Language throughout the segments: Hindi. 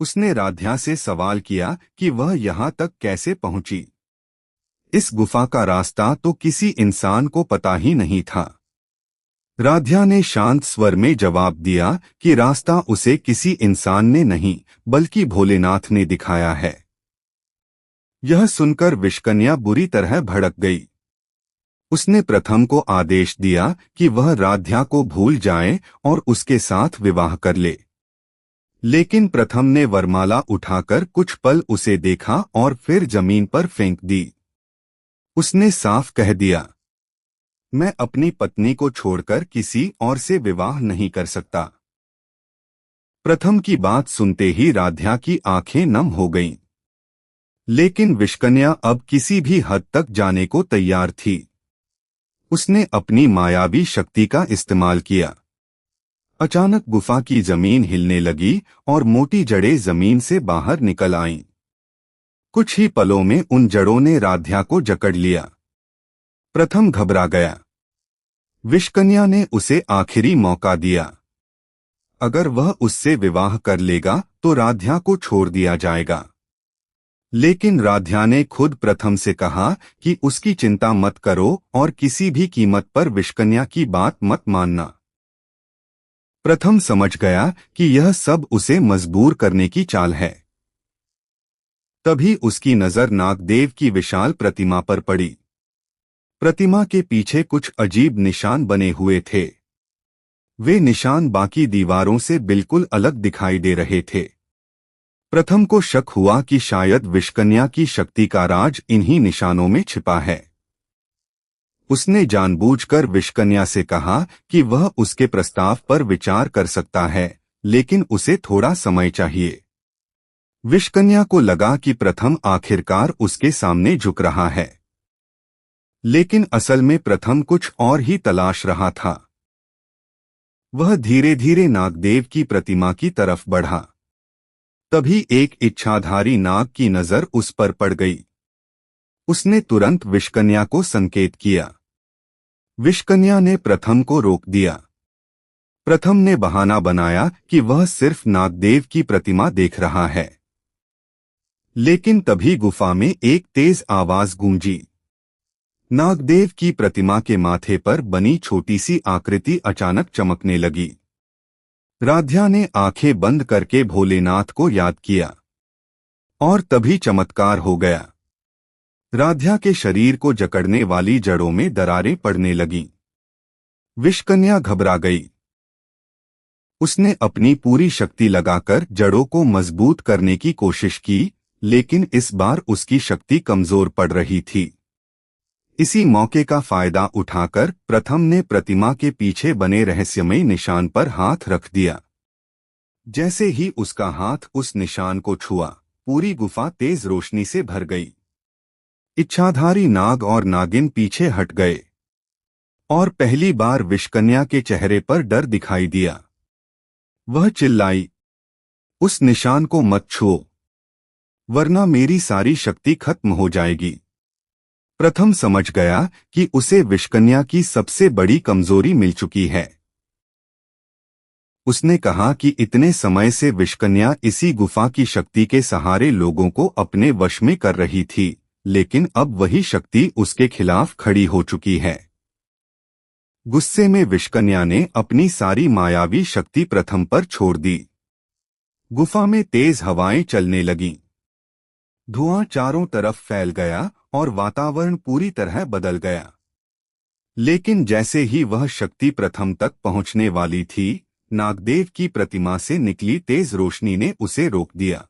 उसने राध्या से सवाल किया कि वह यहाँ तक कैसे पहुंची। इस गुफा का रास्ता तो किसी इंसान को पता ही नहीं था। राध्या ने शांत स्वर में जवाब दिया कि रास्ता उसे किसी इंसान ने नहीं बल्कि भोलेनाथ ने दिखाया है। यह सुनकर विष्कन्या बुरी तरह भड़क गई। उसने प्रथम को आदेश दिया कि वह राध्या को भूल जाए और उसके साथ विवाह कर ले। लेकिन प्रथम ने वरमाला उठाकर कुछ पल उसे देखा और फिर जमीन पर फेंक दी। उसने साफ कह दिया, मैं अपनी पत्नी को छोड़कर किसी और से विवाह नहीं कर सकता। प्रथम की बात सुनते ही राध्या की आंखें नम हो गईं। लेकिन विष्कन्या अब किसी भी हद तक जाने को तैयार थी। उसने अपनी मायावी शक्ति का इस्तेमाल किया। अचानक गुफा की जमीन हिलने लगी और मोटी जड़ें जमीन से बाहर निकल आईं। कुछ ही पलों में उन जड़ों ने राध्या को जकड़ लिया। प्रथम घबरा गया। विष्कन्या ने उसे आखिरी मौका दिया। अगर वह उससे विवाह कर लेगा तो राध्या को छोड़ दिया जाएगा। लेकिन राध्या ने खुद प्रथम से कहा कि उसकी चिंता मत करो और किसी भी कीमत पर विष्कन्या की बात मत मानना। प्रथम समझ गया कि यह सब उसे मजबूर करने की चाल है। तभी उसकी नजर नागदेव की विशाल प्रतिमा पर पड़ी। प्रतिमा के पीछे कुछ अजीब निशान बने हुए थे। वे निशान बाकी दीवारों से बिल्कुल अलग दिखाई दे रहे थे। प्रथम को शक हुआ कि शायद विष्कन्या की शक्ति का राज इन्हीं निशानों में छिपा है। उसने जानबूझकर विष्कन्या से कहा कि वह उसके प्रस्ताव पर विचार कर सकता है, लेकिन उसे थोड़ा समय चाहिए। विष्कन्या को लगा कि प्रथम आखिरकार उसके सामने झुक रहा है। लेकिन असल में प्रथम कुछ और ही तलाश रहा था। वह धीरे धीरे नागदेव की प्रतिमा की तरफ बढ़ा। तभी एक इच्छाधारी नाग की नजर उस पर पड़ गई। उसने तुरंत विष्कन्या को संकेत किया। विष्कन्या ने प्रथम को रोक दिया। प्रथम ने बहाना बनाया कि वह सिर्फ नागदेव की प्रतिमा देख रहा है। लेकिन तभी गुफा में एक तेज आवाज गूंजी। नागदेव की प्रतिमा के माथे पर बनी छोटी सी आकृति अचानक चमकने लगी। राध्या ने आंखें बंद करके भोलेनाथ को याद किया और तभी चमत्कार हो गया। राध्या के शरीर को जकड़ने वाली जड़ों में दरारें पड़ने लगीं। विष्कन्या घबरा गई। उसने अपनी पूरी शक्ति लगाकर जड़ों को मजबूत करने की कोशिश की, लेकिन इस बार उसकी शक्ति कमजोर पड़ रही थी। इसी मौके का फायदा उठाकर प्रथम ने प्रतिमा के पीछे बने रहस्यमयी निशान पर हाथ रख दिया। जैसे ही उसका हाथ उस निशान को छुआ, पूरी गुफा तेज रोशनी से भर गई। इच्छाधारी नाग और नागिन पीछे हट गए और पहली बार विष्कन्या के चेहरे पर डर दिखाई दिया। वह चिल्लाई, उस निशान को मत छुओ, वरना मेरी सारी शक्ति खत्म हो जाएगी। प्रथम समझ गया कि उसे विष्कन्या की सबसे बड़ी कमजोरी मिल चुकी है। उसने कहा कि इतने समय से विष्कन्या इसी गुफा की शक्ति के सहारे लोगों को अपने वश में कर रही थी, लेकिन अब वही शक्ति उसके खिलाफ खड़ी हो चुकी है। गुस्से में विष्कन्या ने अपनी सारी मायावी शक्ति प्रथम पर छोड़ दी। गुफा में तेज हवाएं चलने लगीं। धुआं चारों तरफ फैल गया और वातावरण पूरी तरह बदल गया। लेकिन जैसे ही वह शक्ति प्रथम तक पहुंचने वाली थी, नागदेव की प्रतिमा से निकली तेज रोशनी ने उसे रोक दिया।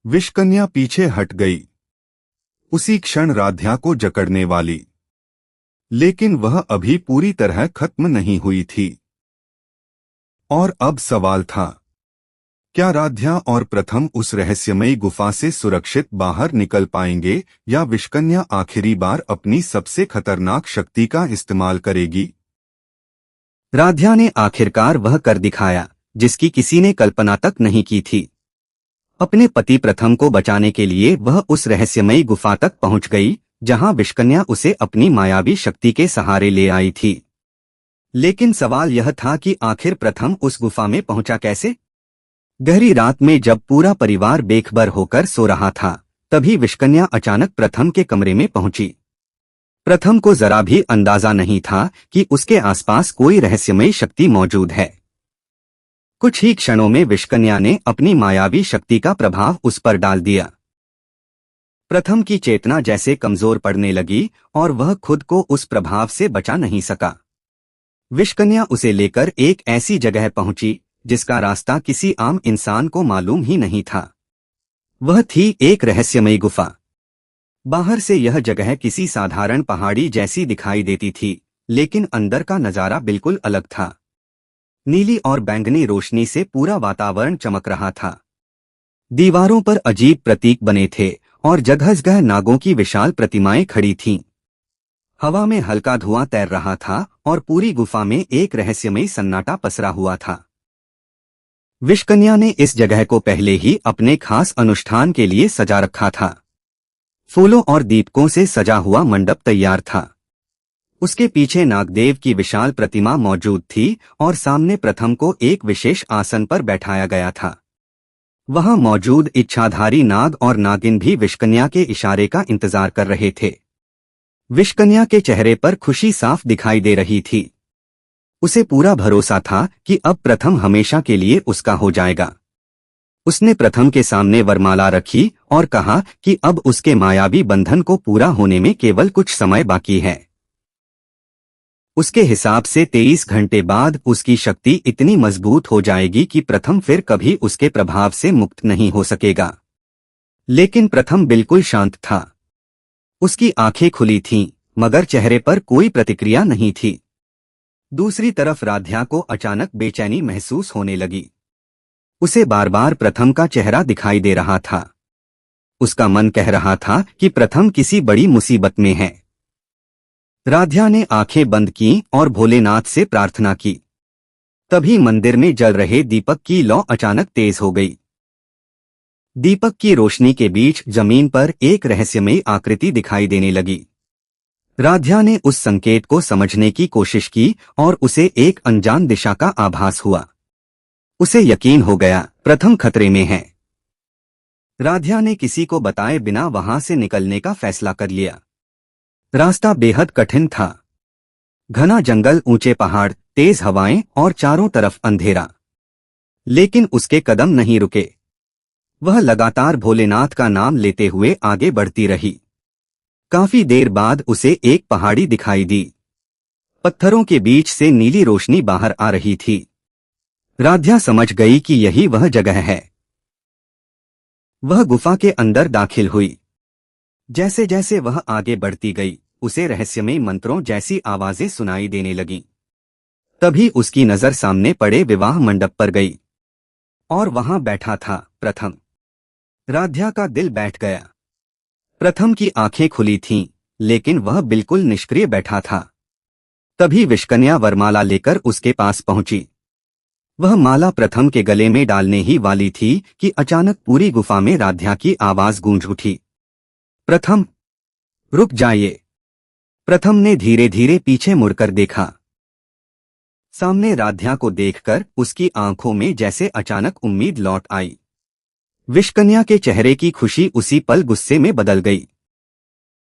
विष्कन्या पीछे हट गई, उसी क्षण राध्या को जकड़ने वाली। लेकिन वह अभी पूरी तरह खत्म नहीं हुई थी। और अब सवाल था, क्या राध्या और प्रथम उस रहस्यमयी गुफा से सुरक्षित बाहर निकल पाएंगे या विष्कन्या आखिरी बार अपनी सबसे खतरनाक शक्ति का इस्तेमाल करेगी? राध्या ने आखिरकार वह कर दिखाया जिसकी किसी ने कल्पना तक नहीं की थी। अपने पति प्रथम को बचाने के लिए वह उस रहस्यमयी गुफा तक पहुंच गई, जहां विष्कन्या उसे अपनी मायावी शक्ति के सहारे ले आई थी। लेकिन सवाल यह था कि आखिर प्रथम उस गुफा में पहुंचा कैसे? गहरी रात में जब पूरा परिवार बेखबर होकर सो रहा था, तभी विष्कन्या अचानक प्रथम के कमरे में पहुंची। प्रथम को जरा भी अंदाजा नहीं था कि उसके आसपास कोई रहस्यमयी शक्ति मौजूद है। कुछ ही क्षणों में विष्कन्या ने अपनी मायावी शक्ति का प्रभाव उस पर डाल दिया। प्रथम की चेतना जैसे कमजोर पड़ने लगी और वह खुद को उस प्रभाव से बचा नहीं सका। विष्कन्या उसे लेकर एक ऐसी जगह पहुंची जिसका रास्ता किसी आम इंसान को मालूम ही नहीं था। वह थी एक रहस्यमयी गुफा। बाहर से यह जगह किसी साधारण पहाड़ी जैसी दिखाई देती थी, लेकिन अंदर का नजारा बिल्कुल अलग था। नीली और बैंगनी रोशनी से पूरा वातावरण चमक रहा था। दीवारों पर अजीब प्रतीक बने थे और जगह-जगह नागों की विशाल प्रतिमाएं खड़ी थीं। हवा में हल्का धुआं तैर रहा था और पूरी गुफा में एक रहस्यमयी सन्नाटा पसरा हुआ था। विष्कन्या ने इस जगह को पहले ही अपने खास अनुष्ठान के लिए सजा रखा था। फूलों और दीपकों से सजा हुआ मंडप तैयार था। उसके पीछे नागदेव की विशाल प्रतिमा मौजूद थी और सामने प्रथम को एक विशेष आसन पर बैठाया गया था। वहां मौजूद इच्छाधारी नाग और नागिन भी विष्कन्या के इशारे का इंतजार कर रहे थे। विष्कन्या के चेहरे पर खुशी साफ दिखाई दे रही थी। उसे पूरा भरोसा था कि अब प्रथम हमेशा के लिए उसका हो जाएगा। उसने प्रथम के सामने वरमाला रखी और कहा कि अब उसके मायावी बंधन को पूरा होने में केवल कुछ समय बाकी है। उसके हिसाब से 23 घंटे बाद उसकी शक्ति इतनी मजबूत हो जाएगी कि प्रथम फिर कभी उसके प्रभाव से मुक्त नहीं हो सकेगा। लेकिन प्रथम बिल्कुल शांत था। उसकी आंखें खुली थीं, मगर चेहरे पर कोई प्रतिक्रिया नहीं थी। दूसरी तरफ राध्या को अचानक बेचैनी महसूस होने लगी। उसे बार बार प्रथम का चेहरा दिखाई दे रहा था। उसका मन कह रहा था कि प्रथम किसी बड़ी मुसीबत में है। राध्या ने आंखें बंद की और भोलेनाथ से प्रार्थना की। तभी मंदिर में जल रहे दीपक की लौ अचानक तेज हो गई। दीपक की रोशनी के बीच जमीन पर एक रहस्यमयी आकृति दिखाई देने लगी। राध्या ने उस संकेत को समझने की कोशिश की और उसे एक अनजान दिशा का आभास हुआ। उसे यकीन हो गया, प्रथम खतरे में है। राध्या ने किसी को बताए बिना वहां से निकलने का फैसला कर लिया। रास्ता बेहद कठिन था। घना जंगल, ऊंचे पहाड़, तेज हवाएं और चारों तरफ अंधेरा। लेकिन उसके कदम नहीं रुके। वह लगातार भोलेनाथ का नाम लेते हुए आगे बढ़ती रही। काफी देर बाद उसे एक पहाड़ी दिखाई दी। पत्थरों के बीच से नीली रोशनी बाहर आ रही थी। राध्या समझ गई कि यही वह जगह है। वह गुफा के अंदर दाखिल हुई। जैसे जैसे वह आगे बढ़ती गई, उसे रहस्यमय मंत्रों जैसी आवाजें सुनाई देने लगीं। तभी उसकी नजर सामने पड़े विवाह मंडप पर गई और वहां बैठा था प्रथम। राध्या का दिल बैठ गया। प्रथम की आंखें खुली थीं, लेकिन वह बिल्कुल निष्क्रिय बैठा था। तभी विष्कन्या वरमाला लेकर उसके पास पहुंची। वह माला प्रथम के गले में डालने ही वाली थी कि अचानक पूरी गुफा में राध्या की आवाज गूंज उठी। प्रथम, रुक जाइए। प्रथम ने धीरे धीरे पीछे मुड़कर देखा। सामने राध्या को देखकर उसकी आंखों में जैसे अचानक उम्मीद लौट आई। विष्कन्या के चेहरे की खुशी उसी पल गुस्से में बदल गई।